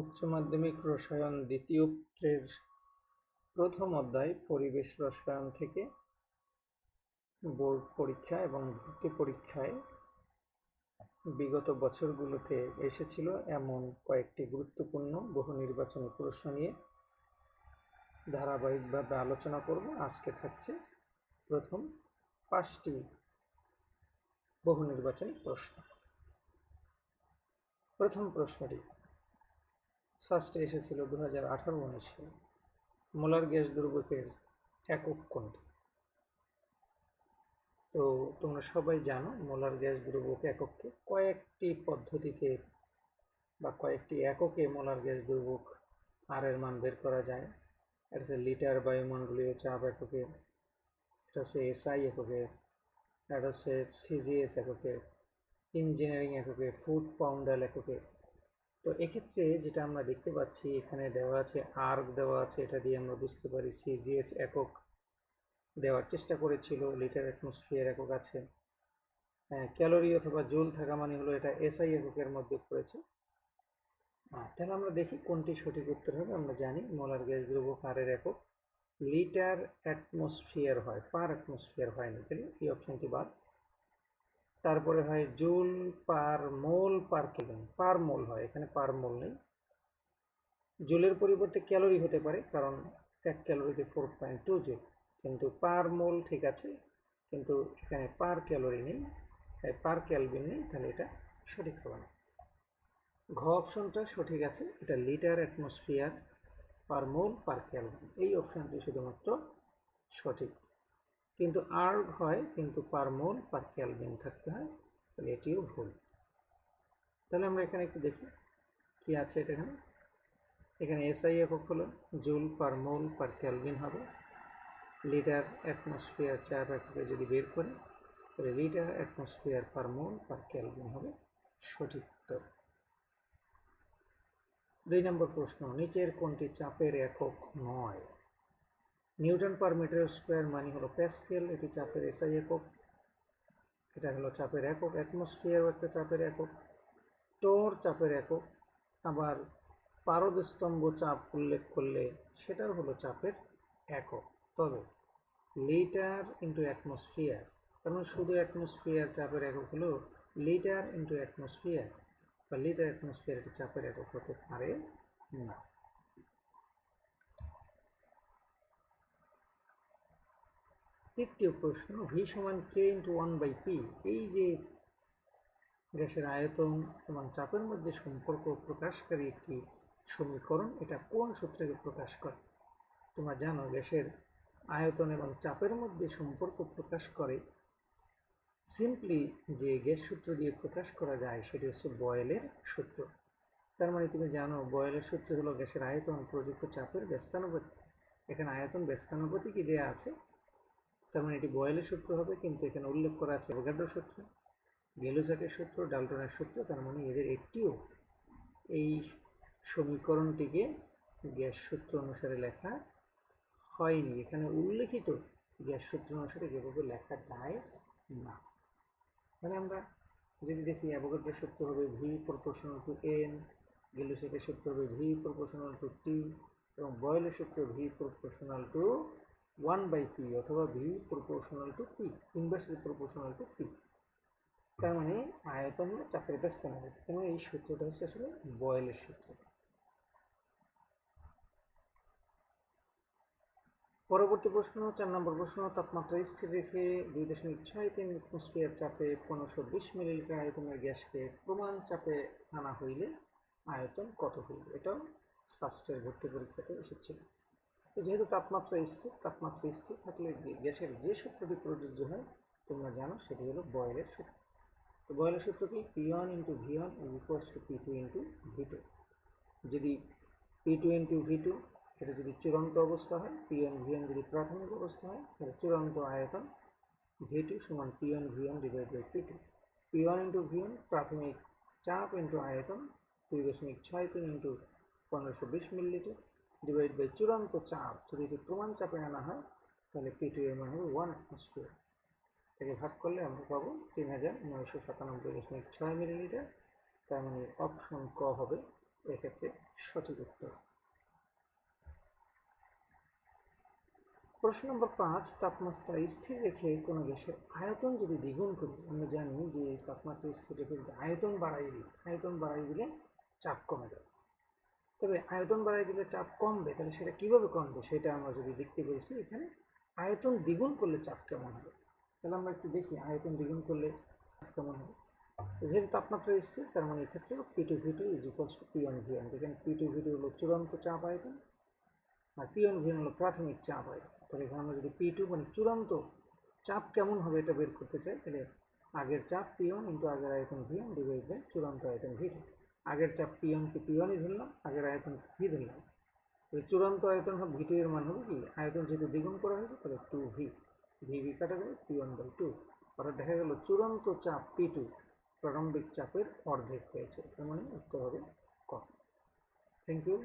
উচ্চ মাধ্যমিক রসায়ন দ্বিতীয় পত্রের প্রথম অধ্যায় পরিবেশ রসায়ন থেকে বোর্ড পরীক্ষা এবং ভর্তি পরীক্ষায় বিগত বছরগুলোতে এসেছিল এমন কয়েকটি গুরুত্বপূর্ণ বহু নির্বাচনী প্রশ্ন নিয়ে ধারাবাহিকভাবে আলোচনা করব। আজকে থাকছে প্রথম 5টি বহু নির্বাচনী প্রশ্ন। প্রথম প্রশ্নটি ফার্স্টে এসেছিল 2018-19 সালে। মোলার গ্যাস দুর্ভোগের একক কোনটি? তো তোমরা সবাই জানো মোলার গ্যাস দ্রব্যক এককে কয়েকটি পদ্ধতিতে বা কয়েকটি এককে মোলার গ্যাস দ্রব্যক আর এর মান বের করা যায়। এটা হচ্ছে লিটার বায়ুমণ্ডলীয় চাপ এককে, এটা হচ্ছে এসআই এককে, এটা হচ্ছে সিজিএস এককে, ইঞ্জিনিয়ারিং এককে, ফুট পাউন্ডাল এককে। তো এক্ষেত্রে যেটা আমরা দেখতে পাচ্ছি এখানে দেওয়া আছে আর্ক দেওয়া আছে, এটা দিয়ে আমরা বুঝতে পারি সিজিএস একক দেওয়ার চেষ্টা করেছিল, লিটার অ্যাটমসফিয়ার একক আছে। ক্যালোরি অথবা জুল থাকা মানে হলো এটা এসআই এককের মধ্যে পড়েছে। তাহলে আমরা দেখি কোনটি সঠিক উত্তর হবে। আমরা জানি মোলার গ্যাস দ্রব্যক আরের একক লিটার অ্যাটমসফিয়ার হয়, পার অ্যাটমসফিয়ার হয় না, তাহলে এই অপশনটি বাদ। তারপরে হয় জুল পার মোল পার কেলভিন, পার মোল হয়, এখানে পার মোল নেই। জুলের পরিবর্তে ক্যালোরি হতে পারে, কারণ 1 ক্যালোরিতে 4.2 জুল, কিন্তু পার মোল ঠিক আছে, কিন্তু এখানে পার ক্যালোরি নেই, পার কেলভিন নেই, তাহলে এটা সঠিক হবে না। ঘ অপশনটা সঠিক আছে, এটা লিটার অ্যাটমসফিয়ার পার মোল পার কেলভিন, এই অপশনটি শুধুমাত্র সঠিক। কিন্তু আর্গ হয়, কিন্তু পার মোল পার কেলভিন থাকতে হয়, তাহলে এটিও ভুল। তাহলে আমরা এখানে একটু দেখি কি আছে। এটা এখানে এসআই একক হলো জুল পার মোল পার কেলভিন হবে। লিটার অ্যাটমসফিয়ার চাপ এককে যদি বের করি তাহলে লিটার অ্যাটমসফিয়ার পার মোল পার কেলভিন হবে সঠিক উত্তর। 2 নম্বর প্রশ্ন, নিচের কোনটি চাপের একক নয়? নিউটন পার মিটার স্কোয়ার মানে হলো প্যাসকেল, এটি চাপের এসআই একক, এটা হলো চাপের একক। অ্যাটমসফিয়ারও একটা চাপের একক, টোর চাপের একক। আবার পারদস্তম্ভ চাপ উল্লেখ করলে সেটাও হলো চাপের একক। তবে লিটার ইন্টু অ্যাটমসফিয়ার, কারণ শুধু অ্যাটমসফিয়ার চাপের একক হলো লিটার ইন্টু অ্যাটমসফিয়ার, বা লিটার অ্যাটমসফিয়ার এটি চাপের একক হতে পারে না। তৃতীয় প্রশ্ন, ভি সমান কে ইন্টু 1/p, এই যে গ্যাসের আয়তন এবং চাপের মধ্যে সম্পর্ক প্রকাশকারী একটি সমীকরণ, এটা কোন সূত্রকে প্রকাশ করে? তোমরা জানো গ্যাসের আয়তন এবং চাপের মধ্যে সম্পর্ক প্রকাশ করে সিম্পলি যে গ্যাস সূত্র দিয়ে প্রকাশ করা যায় সেটি হচ্ছে বয়েলের সূত্র। তার মানে তুমি জানো বয়েলের সূত্র হলো গ্যাসের আয়তন প্রযুক্ত চাপের ব্যস্তানুপাতিক। এখানে আয়তন ব্যস্তানুপাতিকই দেওয়া আছে, তার মানে এটি বয়েলের সূত্র হবে, কিন্তু এখানে উল্লেখ করা আছে অ্যাভোগাড্রোর সূত্র, গেলুসাকের সূত্র, ডাল্টনের সূত্র। তার মানে এদের একটিও এই সমীকরণটিকে গ্যাস সূত্র অনুসারে লেখা হয়নি। এখানে উল্লেখিত গ্যাস সূত্র অনুসারে যেভাবে লেখা যায় না। মানে আমরা যদি দেখি অ্যাভোগাড্রোর সূত্র হবে ভি প্রপোর্শনাল টু এন, গেলুসাকের সূত্র হবে ভি প্রপোর্শনাল টু টি, এবং বয়েলের সূত্র ভি প্রপোর্শনাল টু 1/p অথবা V proportional to P, inversely proportional to P. তার মানে আয়তন হলো চাপের ব্যস্তানুপাতিক, এবং এই সূত্রটা হচ্ছে আসলে বয়েলের সূত্র। পরবর্তী প্রশ্ন 4 নম্বর প্রশ্ন, তাপমাত্রা স্থির রেখে 2.63 অ্যাটমসফিয়ার চাপে 1520 মিলিলিটার আয়তনের গ্যাসকে প্রমাণ চাপে আনা হইলে আয়তন কত হইবে? এটাও ফার্স্টের ভর্তি পরীক্ষাতে এসেছিল। তো যেহেতু তাপমাত্রা স্থির থাকলে গ্যাসের যে সূত্রটি প্রযোজ্য হয় তোমরা জানো, সেটি হলো বয়েলের সূত্র। তো বয়েলের সূত্র কি? P1 into V1 is equals to P2 into V2। যদি P2 ইন্টু V2 এটা যদি চূড়ান্ত অবস্থা হয়, P1 V1 যদি প্রাথমিক অবস্থা হয়, তাহলে চূড়ান্ত আয়তন V2 সমান P1 V1 divide by P2। P1 into V1 প্রাথমিক চাপ ইন্টু আয়তন 2.63 ইন্টু 1520 মিলিলিটার ডিভাইড বাই চূড়ান্ত চাপ, যদি এটি প্রমাণ চাপে আনা হয় তাহলে P2 এর মান হবে 1 অ্যাটমসফিয়ার। এটাকে ভাগ করলে আমরা পাবো 3997.6 মিলিলিটার। তার মানে অপশন ক হবে এক্ষেত্রে সঠিক উত্তর। প্রশ্ন নম্বর 5, তাপমাত্রা স্থির রেখে কোনো গ্যাসের আয়তন যদি দ্বিগুণ করি, আমরা জানি যে তাপমাত্রা স্থির রেখে যদি আয়তন বাড়াই দিলে চাপ কমে যাবে। তবে আয়তন বাড়াই দিলে চাপ কমবে, তাহলে সেটা কিভাবে কমবে সেটা আমরা যদি দেখতে বলছি এখানে আয়তন দ্বিগুণ করলে চাপ কেমন হবে। তাহলে আমরা একটু দেখি আয়তন দ্বিগুণ করলে চাপ কেমন হবে। যেহেতু তাপমাত্রা স্থির, তার মানে এক্ষেত্রে P2V2 is equals to P1V1। যেখানে P2V2 হলো চূড়ান্ত চাপ আয়তন আর P1V1 হলো প্রাথমিক চাপ আয়তন। তাহলে এখানে আমরা যদি P2 মানে চূড়ান্ত চাপ কেমন হবে এটা বের করতে চাই, তাহলে আগের চাপ P1 ইন্টু আগের আয়তন V1 ডিভাইড বাই চূড়ান্ত আয়তন V2। আগের চাপ P1 কে P1ই ধরলাম, আগের আয়তন V ধরলাম। চূড়ান্ত আয়তন হবে V2 এর মান হবে কি, আয়তন যেহেতু দ্বিগুণ করা হয়েছে তাহলে 2V, VV কাটা যাবে P1/2। অর্থাৎ দেখা গেল চূড়ান্ত চাপ P2 প্রারম্ভিক চাপের অর্ধেক হয়েছে, তার মানে উত্তর হবে ক। Thank you.